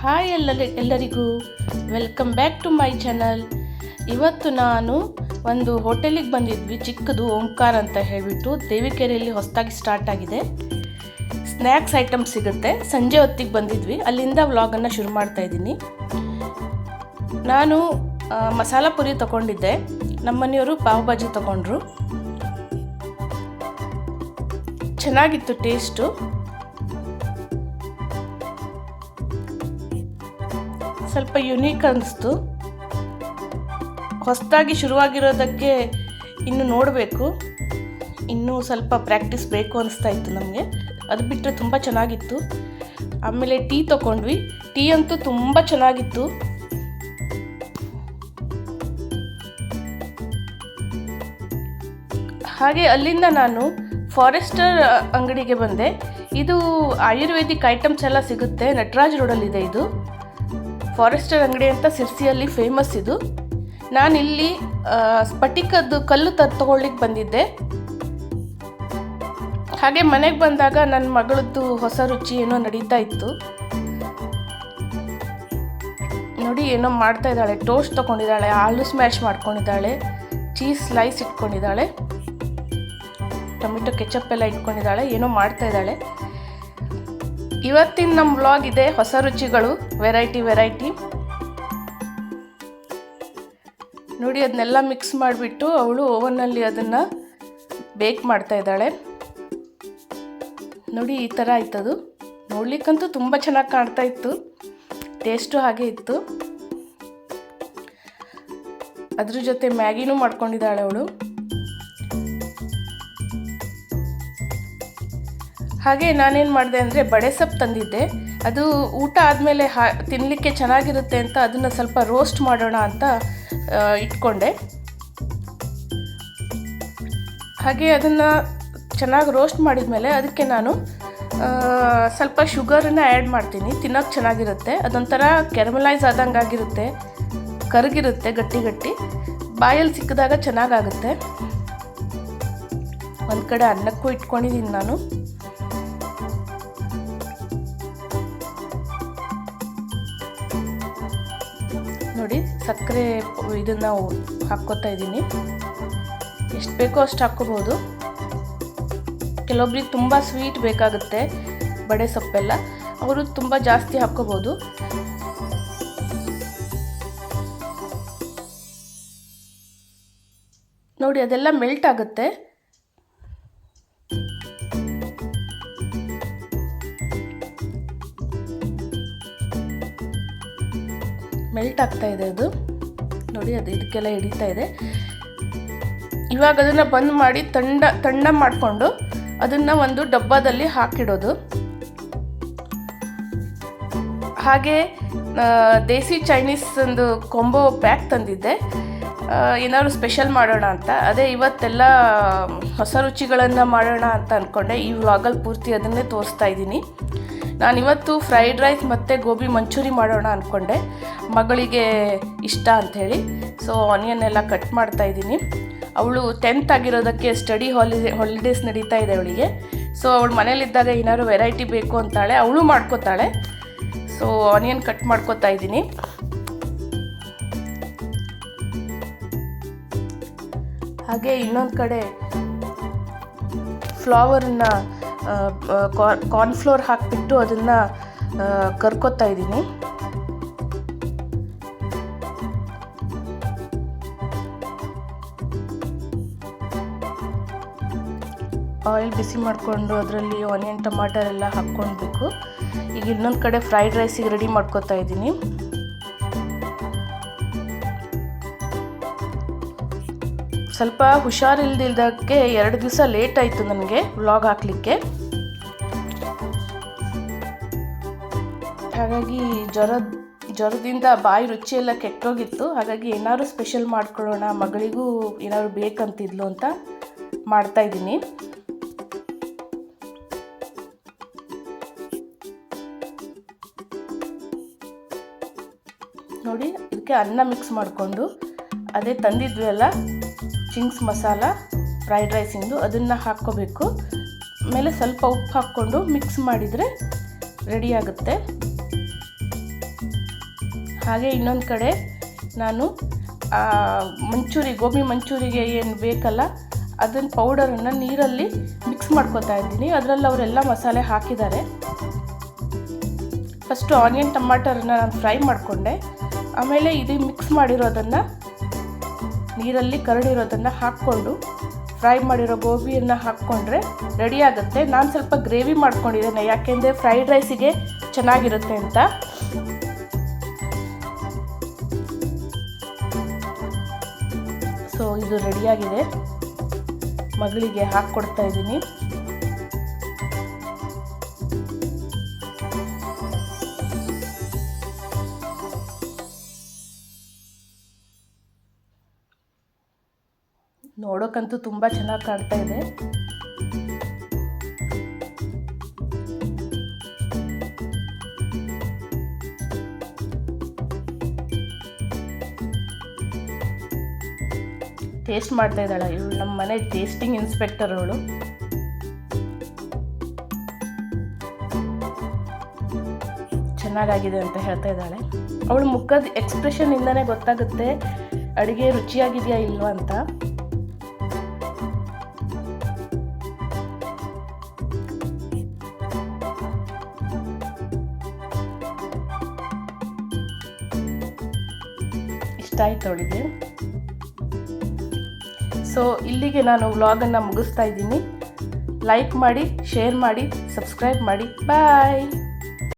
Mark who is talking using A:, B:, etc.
A: Hi ಎಲ್ಲರಿಗೂ welcome back to my channel. ಇವತ್ತು ನಾನು ಒಂದು ಹೋಟೆಲಿಗೆ ಬಂದಿದ್ವಿ, ಚಿಕ್ಕದು ಓಂಕಾರ ಅಂತ ಹೇಳಿಬಿಟ್ಟು ದೇವಿಕೆರೆಯಲ್ಲಿ ಹೊಸದಾಗಿ ಸ್ಟಾರ್ಟ್ ಆಗಿದೆ. ಸ್ನ್ಯಾಕ್ಸ್ ಐಟಮ್ ಸಿಗುತ್ತೆ. ಸಂಜೆ ಹೊತ್ತಿಗೆ ಬಂದಿದ್ವಿ, ಅಲ್ಲಿಂದ ವ್ಲಾಗನ್ನು ಶುರು ಮಾಡ್ತಾ ಇದ್ದೀನಿ. ನಾನು ಮಸಾಲ ಪುರಿ ತೊಗೊಂಡಿದ್ದೆ, ನಮ್ಮನೆಯವರು ಪಾವ್ ಭಾಜಿ ತೊಗೊಂಡ್ರು. ಚೆನ್ನಾಗಿತ್ತು ಟೇಸ್ಟು. ಸ್ವಲ್ಪ ಯುನೀಕ್ ಅನ್ನಿಸ್ತು. ಹೊಸದಾಗಿ ಶುರುವಾಗಿರೋದಕ್ಕೆ ಇನ್ನು ನೋಡಬೇಕು, ಇನ್ನೂ ಸ್ವಲ್ಪ ಪ್ರಾಕ್ಟೀಸ್ ಬೇಕು ಅನಿಸ್ತಾ ಇತ್ತು ನಮಗೆ. ಅದು ಬಿಟ್ಟರೆ ತುಂಬ ಚೆನ್ನಾಗಿತ್ತು. ಆಮೇಲೆ ಟೀ ತೊಗೊಂಡ್ವಿ. ಟೀ ಅಂತೂ ತುಂಬ ಚೆನ್ನಾಗಿತ್ತು. ಹಾಗೆ ಅಲ್ಲಿಂದ ನಾನು ಫಾರೆಸ್ಟರ್ ಅಂಗಡಿಗೆ ಬಂದೆ. ಇದು ಆಯುರ್ವೇದಿಕ್ ಐಟಮ್ಸ್ ಎಲ್ಲ ಸಿಗುತ್ತೆ. ನಟರಾಜ್ ರೋಡಲ್ಲಿದೆ ಇದು ಫಾರೆಸ್ಟರ್ ಅಂಗಡಿ ಅಂತ, ಸಿರ್ಸಿಯಲ್ಲಿ ಫೇಮಸ್ ಇದು. ನಾನಿಲ್ಲಿ ಸ್ಫಟಿಕದ್ದು ಕಲ್ಲು ತಗೊಳ್ಳಿಕ್ಕೆ ಬಂದಿದ್ದೆ. ಹಾಗೆ ಮನೆಗೆ ಬಂದಾಗ ನನ್ನ ಮಗಳದ್ದು ಹೊಸ ರುಚಿ ಏನೋ ನಡೀತಾ ಇತ್ತು. ನೋಡಿ, ಏನೋ ಮಾಡ್ತಾ ಇದ್ದಾಳೆ. ಟೋಸ್ಟ್ ತೊಗೊಂಡಿದ್ದಾಳೆ, ಆಲೂ ಸ್ಮ್ಯಾಶ್ ಮಾಡ್ಕೊಂಡಿದ್ದಾಳೆ, ಚೀಸ್ ಸ್ಲೈಸ್ ಇಟ್ಕೊಂಡಿದ್ದಾಳೆ, ಟೊಮೆಟೊ ಕೆಚಪ್ ಎಲ್ಲ ಇಟ್ಕೊಂಡಿದ್ದಾಳೆ, ಏನೋ ಮಾಡ್ತಾ ಇದ್ದಾಳೆ. ಇವತ್ತಿನ ನಮ್ಮ ವ್ಲಾಗ್ ಇದೆ ಹೊಸ ರುಚಿಗಳು, ವೆರೈಟಿ. ನೋಡಿ, ಅದನ್ನೆಲ್ಲ ಮಿಕ್ಸ್ ಮಾಡಿಬಿಟ್ಟು ಅವಳು ಓವನ್ನಲ್ಲಿ ಅದನ್ನು ಬೇಕ್ ಮಾಡ್ತಾ ಇದ್ದಾಳೆ. ನೋಡಿ, ಈ ಥರ ಆಯ್ತದು. ನೋಡ್ಲಿಕ್ಕಂತೂ ತುಂಬ ಚೆನ್ನಾಗಿ ಕಾಣ್ತಾ ಇತ್ತು, ಟೇಸ್ಟು ಹಾಗೆ ಇತ್ತು. ಅದ್ರ ಜೊತೆ ಮ್ಯಾಗಿನೂ ಮಾಡ್ಕೊಂಡಿದ್ದಾಳೆ ಅವಳು. ಹಾಗೆ ನಾನೇನು ಮಾಡಿದೆ ಅಂದರೆ ಬಡೆ ಸೊಪ್ಪು ತಂದಿದ್ದೆ. ಅದು ಊಟ ಆದಮೇಲೆ ತಿನ್ನಲಿಕ್ಕೆ ಚೆನ್ನಾಗಿರುತ್ತೆ ಅಂತ ಅದನ್ನು ಸ್ವಲ್ಪ ರೋಸ್ಟ್ ಮಾಡೋಣ ಅಂತ ಇಟ್ಕೊಂಡೆ. ಹಾಗೆ ಅದನ್ನು ಚೆನ್ನಾಗಿ ರೋಸ್ಟ್ ಮಾಡಿದ್ಮೇಲೆ ಅದಕ್ಕೆ ನಾನು ಸ್ವಲ್ಪ ಶುಗರನ್ನು ಆ್ಯಡ್ ಮಾಡ್ತೀನಿ. ತಿನ್ನೋಕ್ಕೆ ಚೆನ್ನಾಗಿರುತ್ತೆ. ಅದೊಂಥರ ಕೆರಮಲೈಸ್ ಆದಂಗೆ ಆಗಿರುತ್ತೆ, ಕರಗಿರುತ್ತೆ, ಗಟ್ಟಿ ಬಾಯಲ್ಲಿ ಸಿಕ್ಕಿದಾಗ ಚೆನ್ನಾಗಾಗುತ್ತೆ. ಒಂದು ಕಡೆ ಅನ್ನಕ್ಕೂ ಇಟ್ಕೊಂಡಿದ್ದೀನಿ ನಾನು. ನೋಡಿ, ಸಕ್ಕರೆ ಇದನ್ನು ಹಾಕ್ಕೋತಾ ಇದ್ದೀನಿ. ಎಷ್ಟು ಬೇಕೋ ಅಷ್ಟು ಹಾಕ್ಕೋಬೋದು. ಕೆಲವೊಬ್ರಿಗೆ ತುಂಬ ಸ್ವೀಟ್ ಬೇಕಾಗುತ್ತೆ ಬಡೆ ಸೊಪ್ಪೆಲ್ಲ, ಅವರು ತುಂಬ ಜಾಸ್ತಿ ಹಾಕ್ಕೋಬೋದು. ನೋಡಿ, ಅದೆಲ್ಲ ಮೆಲ್ಟ್ ಆಗುತ್ತೆ. ಮೆಲ್ಟ್ ಆಗ್ತಾ ಇದೆ ಅದು. ನೋಡಿ, ಅದು ಇದಕ್ಕೆಲ್ಲ ಹಿಡಿತಾ ಇದೆ. ಇವಾಗ ಅದನ್ನು ಬಂದ್ ಮಾಡಿ ತಣ್ಣ ಮಾಡಿಕೊಂಡು ಅದನ್ನು ಒಂದು ಡಬ್ಬದಲ್ಲಿ ಹಾಕಿಡೋದು. ಹಾಗೆ ದೇಸಿ ಚೈನೀಸ್ ಒಂದು ಕೊಂಬೋ ಪ್ಯಾಕ್ ತಂದಿದ್ದೆ, ಏನಾದ್ರು ಸ್ಪೆಷಲ್ ಮಾಡೋಣ ಅಂತ. ಅದೇ ಇವತ್ತೆಲ್ಲ ಹೊಸ ರುಚಿಗಳನ್ನು ಮಾಡೋಣ ಅಂತ ಅಂದ್ಕೊಂಡೆ. ಈ ವ್ಲಾಗಲ್ಲಿ ಪೂರ್ತಿ ಅದನ್ನೇ ತೋರಿಸ್ತಾ ಇದ್ದೀನಿ. ನಾನಿವತ್ತು ಫ್ರೈಡ್ ರೈಸ್ ಮತ್ತು ಗೋಬಿ ಮಂಚೂರಿ ಮಾಡೋಣ ಅಂದ್ಕೊಂಡೆ, ಮಗಳಿಗೆ ಇಷ್ಟ ಅಂಥೇಳಿ. ಸೊ ಆನಿಯನ್ ಎಲ್ಲ ಕಟ್ ಮಾಡ್ತಾ ಇದ್ದೀನಿ. ಅವಳು 10th ಆಗಿರೋದಕ್ಕೆ ಸ್ಟಡಿ ಹಾಲಿಡೇಸ್ ನಡೀತಾ ಇದೆ ಅವಳಿಗೆ. ಸೊ ಅವಳು ಮನೇಲಿದ್ದಾಗ ಏನಾದ್ರು ವೆರೈಟಿ ಬೇಕು ಅಂತಾಳೆ, ಅವಳು ಮಾಡ್ಕೋತಾಳೆ. ಸೊ ಆನಿಯನ್ ಕಟ್ ಮಾಡ್ಕೋತಾ ಇದ್ದೀನಿ. ಹಾಗೆ ಇನ್ನೊಂದು ಕಡೆ ಫ್ಲವರನ್ನು ಕಾರ್ನ್ಫ್ಲೋರ್ ಹಾಕಿಬಿಟ್ಟು ಅದನ್ನು ಕರ್ಕೋತಾ ಇದ್ದೀನಿ. ಆಯಿಲ್ ಬಿಸಿ ಮಾಡಿಕೊಂಡು ಅದರಲ್ಲಿ ಆನಿಯನ್ ಟಮಾಟರ್ ಎಲ್ಲ ಹಾಕ್ಕೊಳ್ಬೇಕು. ಈಗ ಇನ್ನೊಂದು ಕಡೆ ಫ್ರೈಡ್ ರೈಸಿಗೆ ರೆಡಿ ಮಾಡ್ಕೋತಾ ಇದ್ದೀನಿ. ಸ್ವಲ್ಪ ಹುಷಾರಿಲ್ದಿದ್ದಕ್ಕೆ 2 ದಿವಸ ಲೇಟ್ ಆಯಿತು ನನಗೆ ವ್ಲಾಗ್ ಹಾಕಲಿಕ್ಕೆ. ಹಾಗಾಗಿ ಜ್ವರದಿಂದ ಬಾಯಿ ರುಚಿಯೆಲ್ಲ ಕೆಟ್ಟೋಗಿತ್ತು. ಹಾಗಾಗಿ ಏನಾದ್ರು ಸ್ಪೆಷಲ್ ಮಾಡ್ಕೊಳ್ಳೋಣ, ಮಗಳಿಗೂ ಏನಾದ್ರು ಬೇಕಂತಿದ್ಲು ಅಂತ ಮಾಡ್ತಾಯಿದ್ದೀನಿ. ನೋಡಿ, ಇದಕ್ಕೆ ಅನ್ನ ಮಿಕ್ಸ್ ಮಾಡಿಕೊಂಡು ಅದೇ ತಂದಿದ್ವಿ ಅಲ್ಲ ಚಿಂಗ್ಸ್ ಮಸಾಲ ಫ್ರೈಡ್ ರೈಸಿಂದು, ಅದನ್ನು ಹಾಕ್ಕೋಬೇಕು. ಮೇಲೆ ಸ್ವಲ್ಪ ಉಪ್ಪು ಹಾಕ್ಕೊಂಡು ಮಿಕ್ಸ್ ಮಾಡಿದರೆ ರೆಡಿ ಆಗುತ್ತೆ. ಹಾಗೆ ಇನ್ನೊಂದು ಕಡೆ ನಾನು ಗೋಬಿ ಮಂಚೂರಿಗೆ ಏನು ಬೇಕಲ್ಲ ಅದನ್ನು ಪೌಡರನ್ನು ನೀರಲ್ಲಿ ಮಿಕ್ಸ್ ಮಾಡ್ಕೊತಾ ಇದ್ದೀನಿ. ಅದರಲ್ಲಿ ಅವರೆಲ್ಲ ಮಸಾಲೆ ಹಾಕಿದ್ದಾರೆ. ಫಸ್ಟು ಆನಿಯನ್ ಟಮಾಟರನ್ನ ನಾನು ಫ್ರೈ ಮಾಡಿಕೊಂಡೆ. ಆಮೇಲೆ ಇದು ಮಿಕ್ಸ್ ಮಾಡಿರೋದನ್ನು ನೀರಲ್ಲಿ ಕರಡಿರೋದನ್ನು ಹಾಕ್ಕೊಂಡು ಫ್ರೈ ಮಾಡಿರೋ ಗೋಬಿಯನ್ನು ಹಾಕ್ಕೊಂಡ್ರೆ ರೆಡಿ ಆಗುತ್ತೆ. ನಾನು ಸ್ವಲ್ಪ ಗ್ರೇವಿ ಮಾಡ್ಕೊಂಡಿದ್ದೇನೆ, ಯಾಕೆಂದರೆ ಫ್ರೈಡ್ ರೈಸಿಗೆ ಚೆನ್ನಾಗಿರುತ್ತೆ ಅಂತ. ಸೊ ಇದು ರೆಡಿಯಾಗಿದೆ. ಮಗಳಿಗೆ ಹಾಕ್ಕೊಡ್ತಾ ಇದ್ದೀನಿ. ನೋಡೋಕ್ಕಂತೂ ತುಂಬ ಚೆನ್ನಾಗಿ ಕಾಣ್ತಾ ಇದೆ. ಟೇಸ್ಟ್ ಮಾಡ್ತಾ ಇದ್ದಾಳೆ ಇವಳು, ನಮ್ಮ ಮನೆ ಟೇಸ್ಟಿಂಗ್ ಇನ್ಸ್ಪೆಕ್ಟರ್ ಅವಳು. ಚೆನ್ನಾಗಾಗಿದೆ ಅಂತ ಹೇಳ್ತಾ ಇದ್ದಾಳೆ. ಅವಳು ಮುಖದ ಎಕ್ಸ್ಪ್ರೆಷನ್ನಿಂದನೇ ಗೊತ್ತಾಗುತ್ತೆ ಅಡುಗೆ ರುಚಿಯಾಗಿದೆಯಾ ಇಲ್ವಾ ಅಂತ. ಇಷ್ಟ ಆಯ್ತು ಅವಳಿಗೆ. ಸೊ ಇಲ್ಲಿಗೆ ನಾನು ವ್ಲಾಗನ್ನು ಮುಗಿಸ್ತಾ ಇದ್ದೀನಿ. ಲೈಕ್ ಮಾಡಿ, ಶೇರ್ ಮಾಡಿ, ಸಬ್ಸ್ಕ್ರೈಬ್ ಮಾಡಿ. ಬಾಯ್.